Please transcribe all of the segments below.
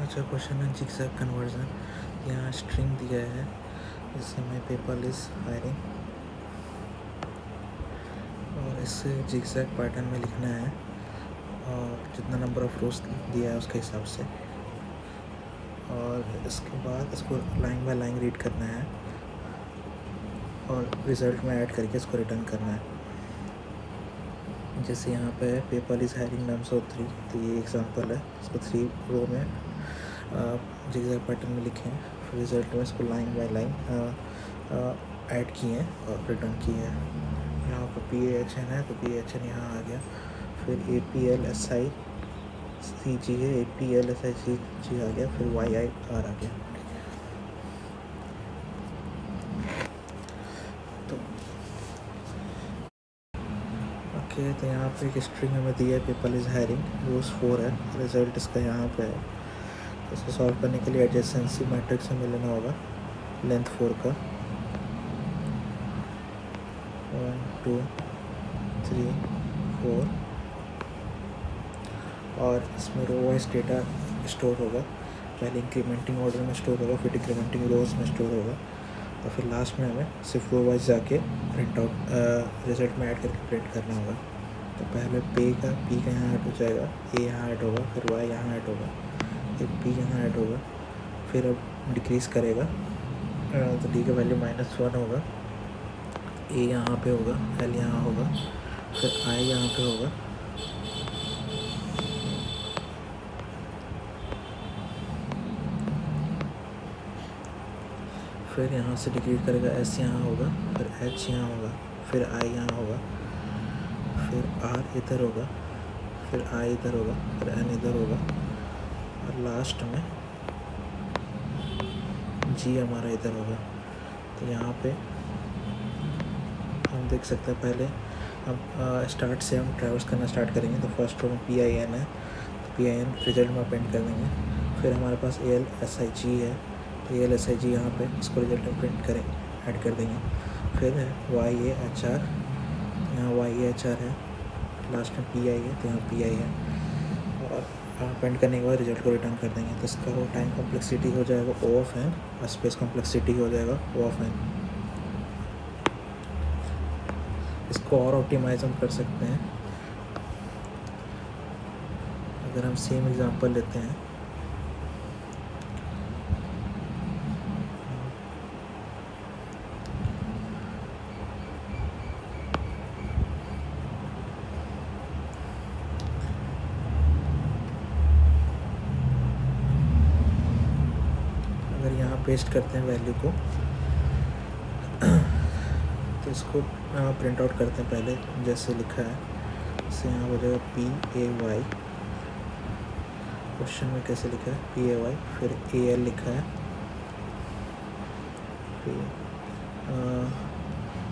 अच्छा क्वेश्चन है zigzag conversion. यहाँ स्ट्रिंग दिया है जिससे माई पेपल इज़ हायरिंग और इसे जिगजैग पैटर्न में लिखना है और जितना नंबर ऑफ रोज दिया है उसके हिसाब से, और इसके बाद इसको लाइन बाय लाइन रीड करना है और रिज़ल्ट में ऐड करके इसको रिटर्न करना है। जैसे यहाँ पे है PayPal is hiring nums of 3, तो ये एग्जांपल है। इसको 3 रो में जिगजैग पैटर्न में लिखे हैं, फिर रिज़ल्ट में इसको लाइन बाय लाइन ऐड किए हैं और रिटर्न किए हैं। यहाँ पर PAHN है तो PAHN यहाँ आ गया, फिर APLSICG है, APLSICG आ गया, फिर YIR आ गया। तो ओके, तो यहाँ पे एक स्ट्रिंग हमें दिया है पेपल इज़ हायरिंग, रोज 4 है, रिज़ल्ट इसका यहाँ पे है। तो इसको सॉल्व करने के लिए एडजेसेंसी मैट्रिक्स हमें लेना होगा लेंथ 4 का, 1 2 3 4, और इसमें रो वाइज डेटा स्टोर होगा। पहले इंक्रीमेंटिंग ऑर्डर में स्टोर होगा, फिर डिक्रीमेंटिंग रोज में स्टोर होगा, और फिर लास्ट में हमें सिर्फ रो वाइज जाके प्रिंट आउट रिजल्ट में ऐड करके प्रिंट करना होगा। तो पहले P का यहाँ ऐड हो जाएगा, A यहाँ ऐड होगा, फिर Y यहाँ ऐड होगा, फिर P यहाँ ऐड होगा, फिर अब डिक्रीज़ करेगा तो D का वैल्यू -1 होगा, A यहाँ पे होगा, L यहाँ होगा, फिर I यहाँ पे होगा, फिर यहाँ से डिक्रीज करेगा, S यहाँ होगा, फिर H यहाँ होगा, फिर I यहाँ होगा, फिर R इधर होगा, फिर I इधर होगा, फिर N इधर होगा, और लास्ट में G हमारा इधर होगा। तो यहाँ पे हम देख सकते हैं, पहले हम स्टार्ट से हम ट्रैवर्स करना स्टार्ट करेंगे। तो फर्स्ट रो में PIN है, तो PIN रिजल्ट में अपेंड कर देंगे। फिर हमारे पास ALSIG है, तो ALSIG यहाँ पे इसको रिजल्ट में प्रिंट करें ऐड कर देंगे। फिर है YAHR, यहाँ YAHR है, लास्ट में PI है, तो यहाँ PI है, और अपेंड करने के बाद रिजल्ट को रिटर्न कर देंगे। तो इसका वो टाइम कॉम्प्लेक्सिटी हो जाएगा O ऑफ n और स्पेस कॉम्प्लेक्सिटी हो जाएगा O ऑफ n। इसको और ऑप्टिमाइज हम कर सकते हैं। अगर हम सेम एग्जांपल लेते हैं, अगर यहाँ पेस्ट करते हैं वैल्यू को तो इसको प्रिंट आउट करते हैं। पहले जैसे लिखा है इससे यहाँ हो जाएगा PAY, क्वेश्चन में कैसे लिखा है PAY, फिर AL लिखा है,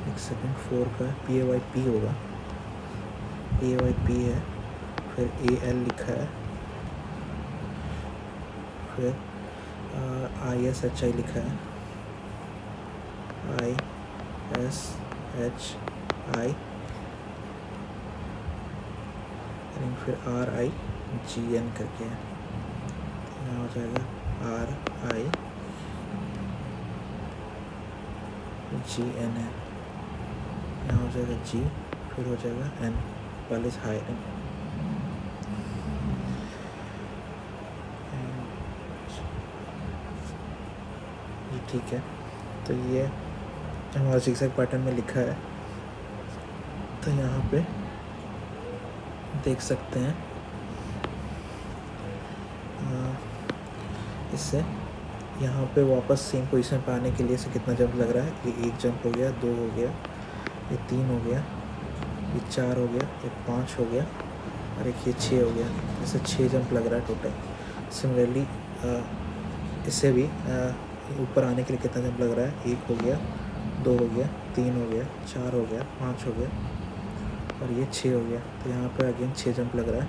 एक सेकेंड 4 का PAYP होगा, PAYP है, फिर AL लिखा है, फिर ISHI लिखा है, ISHI, फिर RIGN करके है, यहाँ हो जाएगा RIGN है, यहाँ हो जाएगा G, फिर हो जाएगा N, पेपल इज़ हायरिंग। ठीक है, तो ये हमारा जिगजैग पैटर्न में लिखा है। तो यहाँ पे देख सकते हैं, इससे यहाँ पे वापस सेम पोजीशन पे आने के लिए से कितना जंप लग रहा है। ये 1 जंप हो गया, 2 हो गया, ये 3 हो गया, ये 4 हो गया, ये 5 हो गया, और एक ये 6 हो गया। जैसे 6 जंप लग रहा है टोटल। सिमिलरली इससे भी ऊपर आने के लिए कितना जंप लग रहा है, 1 हो गया, 2 हो गया, 3 हो गया, 4 हो गया, 5 हो गया, और ये 6 हो गया। तो यहाँ पे अगेन 6 जंप लग रहा है।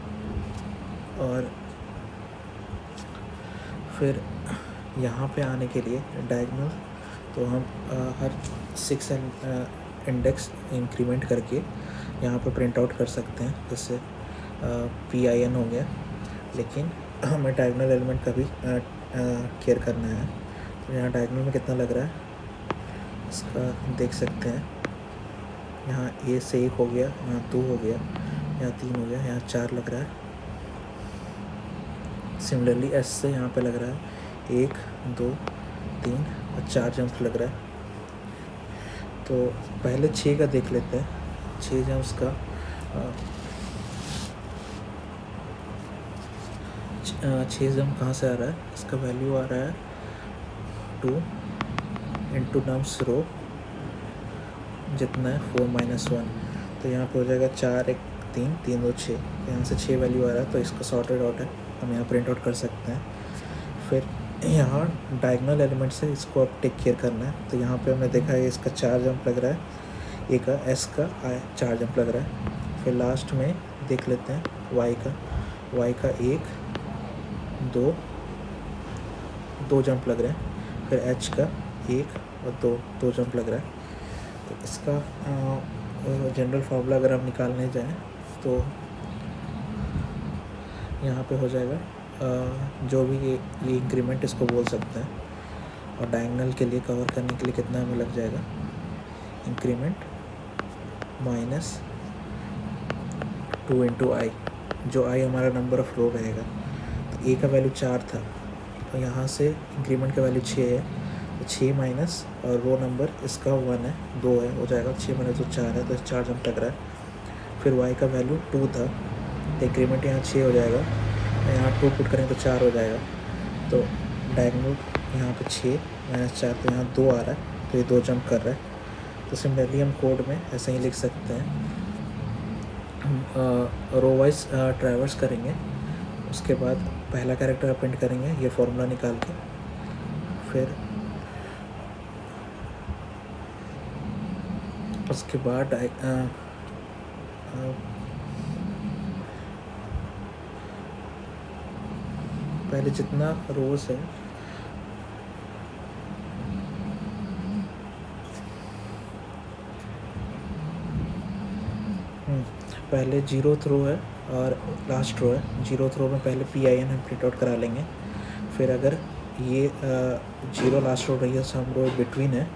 और फिर यहाँ पे आने के लिए डायगोनल, तो हम हर 6 इंडेक्स इंक्रीमेंट करके यहाँ पे प्रिंट आउट कर सकते हैं। जैसे PIN हो गया, लेकिन हमें डायगोनल एलिमेंट का भी केयर करना है। तो यहाँ डायगोनल में कितना लग रहा है इसका देख सकते हैं। यहाँ ए से 1 हो गया, यहाँ 2 हो गया, यहाँ 3 हो गया, यहाँ 4 लग रहा है। सिमिलरली एस से यहाँ पे लग रहा है 1 2 3 और 4 जंप लग रहा है। तो पहले 6 का देख लेते हैं। 6 जंप्स का 6 जंप कहाँ से आ रहा है, इसका वैल्यू आ रहा है 2 इंटू नम्स रो जितना है 4 - 1। तो यहाँ पे हो जाएगा 4 1 3 3 2 6। यहाँ से 6 वैल्यू आ रहा है तो इसका सॉर्टेड आउट है, हम यहाँ प्रिंट आउट कर सकते हैं। फिर यहाँ डायगोनल एलिमेंट से इसको अब टेक केयर करना है। तो यहाँ पे हमने देखा है इसका 4 जंप लग रहा है, ए का एस का 4 जंप लग रहा है। फिर लास्ट में देख लेते हैं वाई का 1 2 जंप लग रहे हैं। फिर एच का 1 और 2 जंप लग रहा है। तो इसका जनरल फार्मूला अगर हम निकालने जाएं तो यहाँ पे हो जाएगा जो भी ये इंक्रीमेंट इसको बोल सकते हैं। और डायगोनल के लिए कवर करने के लिए कितना हमें लग जाएगा, इंक्रीमेंट माइनस 2 इंटू आई, जो आई हमारा नंबर ऑफ रो रहेगा। तो ए का वैल्यू 4 था, तो यहाँ से इंक्रीमेंट का वैल्यू 6 है, तो 6 माइनस और रो नंबर इसका 1 है 2 है, हो जाएगा 6 माइनस 2 4 है, तो 4 जंप लग रहा है। फिर वाई का वैल्यू 2 था, इंक्रीमेंट यहाँ 6 हो जाएगा, यहाँ 2 पुट करें तो 4 हो जाएगा। तो डायगोनल यहाँ पे 6 माइनस 4, तो यहाँ 2 आ रहा है, तो ये 2 जंप कर रहा है। तो सिमिलरली हम कोड में ऐसे ही लिख सकते हैं, रो वाइज ट्रैवर्स करेंगे, उसके बाद पहला कैरेक्टर अपेंड करेंगे ये फॉर्मूला निकाल के। फिर उसके बाद पहले जितना रोज है पहले 0th रो है और लास्ट रो है। 0th रो में पहले PIN हम प्रिंट आउट करा लेंगे। फिर अगर ये 0 लास्ट रो रही है तो हम रो बिटवीन है,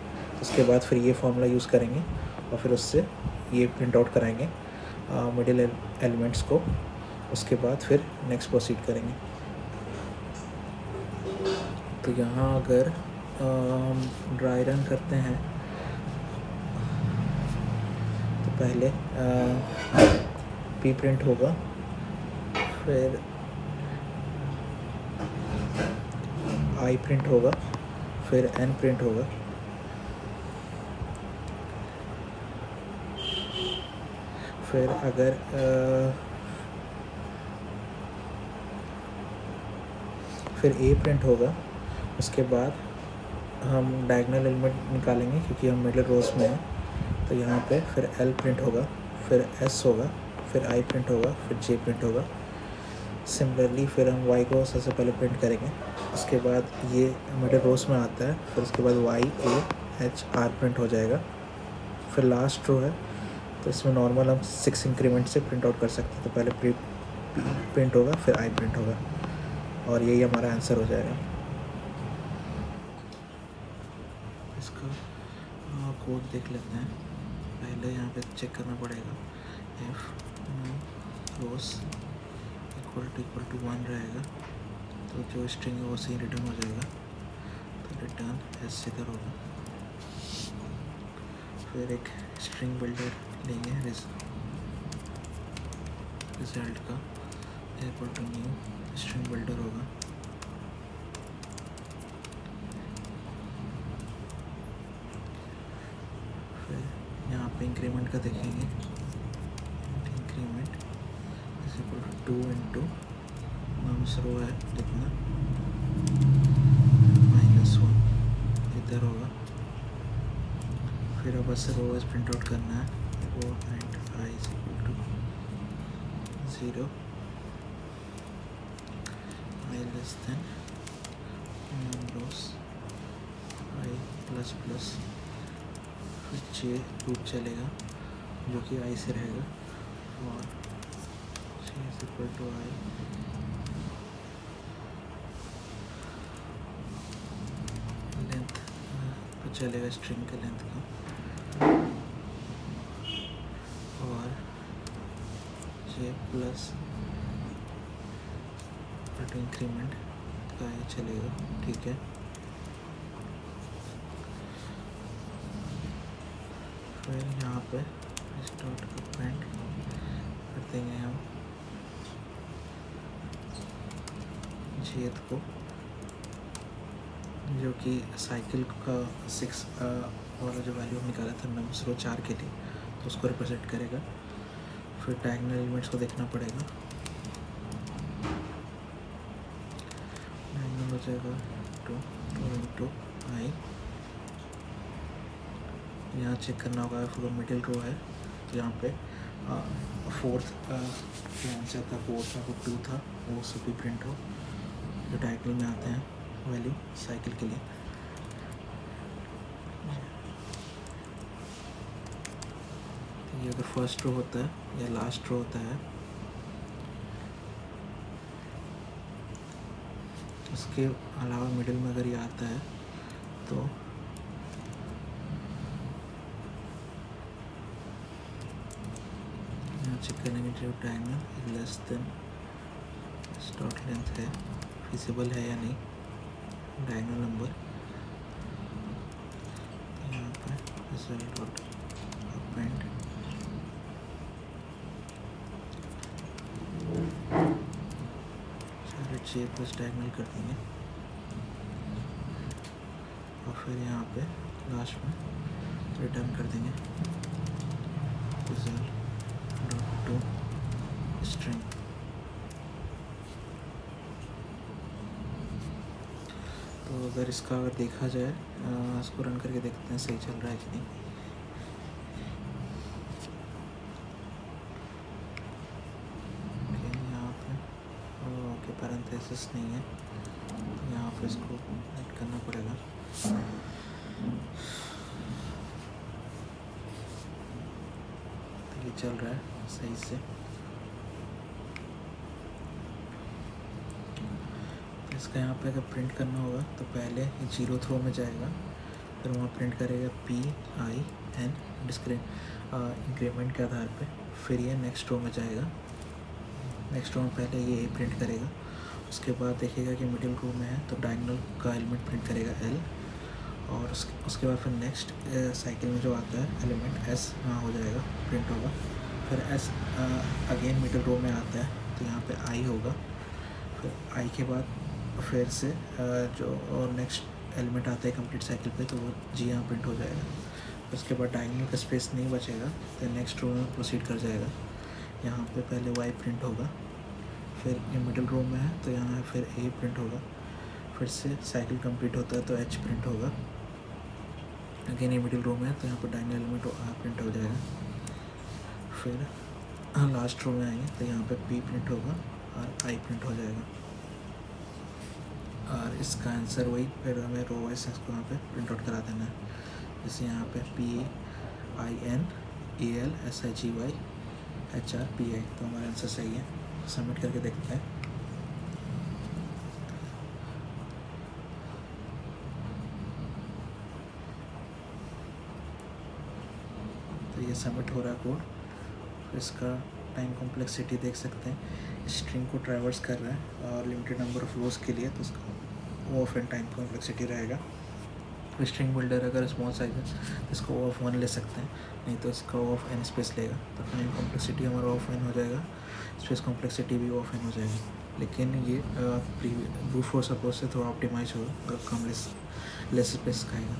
उसके बाद फिर ये फॉर्मूला यूज़ करेंगे और फिर उससे ये प्रिंट आउट कराएंगे मिडिल एलिमेंट्स को। उसके बाद फिर नेक्स्ट प्रोसीड करेंगे। तो यहाँ अगर हम ड्राई रन करते हैं तो पहले P प्रिंट होगा, फिर I प्रिंट होगा, फिर N प्रिंट होगा, फिर अगर फिर A प्रिंट होगा। उसके बाद हम डायगोनल एलिमेंट निकालेंगे क्योंकि हम मिडिल रोज में हैं, तो यहाँ पे फिर L प्रिंट होगा, फिर S होगा, फिर I प्रिंट होगा, फिर J प्रिंट होगा। सिमिलरली फिर हम Y को सबसे पहले प्रिंट करेंगे, उसके बाद ये मिडिल रोज में आता है, फिर उसके बाद Y A H R print हो जाएगा। फिर लास्ट रो है तो इसमें नॉर्मल हम 6 इंक्रीमेंट से प्रिंट आउट कर सकते हैं। तो पहले प्रिंट होगा, फिर I प्रिंट होगा, और यही हमारा आंसर हो जाएगा। इसका कोड देख लेते हैं। पहले यहाँ पे चेक करना पड़ेगा f रोज इक्वल टू 1 रहेगा, तो जो स्ट्रिंग है वो सही रिटर्न हो जाएगा। तो रिटर्न एस इधर होगा। फिर एक स्ट्रिंग बिल्डर लेंगे रिजल्ट का, equal to new string builder होगा। फिर यहाँ पे इंक्रीमेंट का देखेंगे, increment is equal to 2 into nums row है जितना -1 इधर होगा। फिर अब बस रो वाइज प्रिंट आउट करना है, वो and I is equal to 0, I less than rows I plus plus, फिर J लूप चलेगा जो कि I से रहेगा, और J is equal to I चलेगा स्ट्रिंग के लेंथ का, और जे प्लस इंक्रीमेंट का ये चलेगा, ठीक है। फिर यहाँ पे इस डॉट का पेंट कर देंगे हम जेथ को, जो कि साइकिल का 6 वाला जो वैल्यू निकाला था नंबर 4 के लिए, तो उसको रिप्रेजेंट करेगा। फिर डायगोनल एलिमेंट्स को देखना पड़ेगा, डायगोनल हो जाएगा 2 इंटू आई। यहाँ चेक करना होगा फिर मिडिल रो है, तो यहाँ पे 4th आंसर था, 4 था, वो 2 था, वो सभी प्रिंट हो जो डायगोनल में आते हैं वैल्यू साइकिल के लिए। तो ये अगर फर्स्ट रो होता है या लास्ट रो होता है, उसके अलावा मिडिल में अगर ये आता है तो यहाँ चेक करेंगे जो diagonal less than dot length है, फिजिबल है या नहीं डायगोनल नंबर। यहाँ पे रिजल्ट डॉट अपेंड जे प्लस डायगोनल कर देंगे, और फिर यहाँ पे लास्ट में रिटर्न कर देंगे रिजल्ट डॉट टू स्ट्रिंग। तो अगर इसका अगर देखा जाए, इसको रन करके देखते हैं सही चल रहा है कि नहीं। यहाँ पे ओके पैरेंथेसिस नहीं है, तो यहाँ पे इसको ऐड करना पड़ेगा। तो ये चल रहा है सही से। इसका यहाँ पे अगर प्रिंट करना होगा तो पहले ये 0th रो में जाएगा, फिर वहाँ प्रिंट करेगा PIN इंक्रीमेंट के आधार पे, फिर ये नेक्स्ट रो में जाएगा। नेक्स्ट रो में पहले ये A प्रिंट करेगा, उसके बाद देखेगा कि मिडिल रो में है तो डायगोनल का एलिमेंट प्रिंट करेगा L, और उसके बाद फिर नेक्स्ट साइकिल में जो आता है एलिमेंट S वहाँ हो जाएगा, प्रिंट होगा। फिर S अगेन मिडिल रो में आता है तो यहाँ पे I होगा, फिर I के बाद फिर से जो नेक्स्ट एलिमेंट आता है कंप्लीट साइकिल पे तो वो G यहाँ प्रिंट हो जाएगा। उसके बाद डायगोनल का स्पेस नहीं बचेगा तो नेक्स्ट रो में प्रोसीड कर जाएगा। यहाँ पे पहले Y प्रिंट होगा, फिर ये मिडिल रो में है तो यहाँ फिर A प्रिंट होगा, फिर से साइकिल कंप्लीट होता है तो H प्रिंट होगा। अगेन ये मिडिल रो में है तो यहाँ पर डायगोनल एलिमेंट प्रिंट हो जाएगा। फिर लास्ट रो में आएंगे तो यहाँ पे P प्रिंट होगा और I प्रिंट हो जाएगा, और इसका आंसर वही फिर हमें रो वाइज इसको यहाँ पे प्रिंट आउट करा देना है। जैसे यहाँ पे PINALSIGYHRPI, तो हमारा आंसर सही है। सबमिट करके देखते हैं। तो ये सबमिट हो रहा है कोड। तो इसका टाइम कॉम्प्लेक्सिटी देख सकते हैं, स्ट्रिंग को ट्रैवर्स कर रहा है और लिमिटेड नंबर ऑफ रोज के लिए, तो उसका O of n time complexity रहेगा। स्ट्रिंग बिल्डर अगर स्मॉल साइज है तो इसको O ऑफ 1 ले सकते हैं, नहीं तो इसका O ऑफ n स्पेस लेगा, तो टाइम कॉम्प्लेक्सिटी हमारा O ऑफ n हो जाएगा, स्पेस कॉम्प्लेक्सिटी भी O ऑफ n हो जाएगी। लेकिन ये ब्रूट फोर्स अप्रोच से थोड़ा ऑप्टिमाइज होगा और कम लेस स्पेस खाएगा।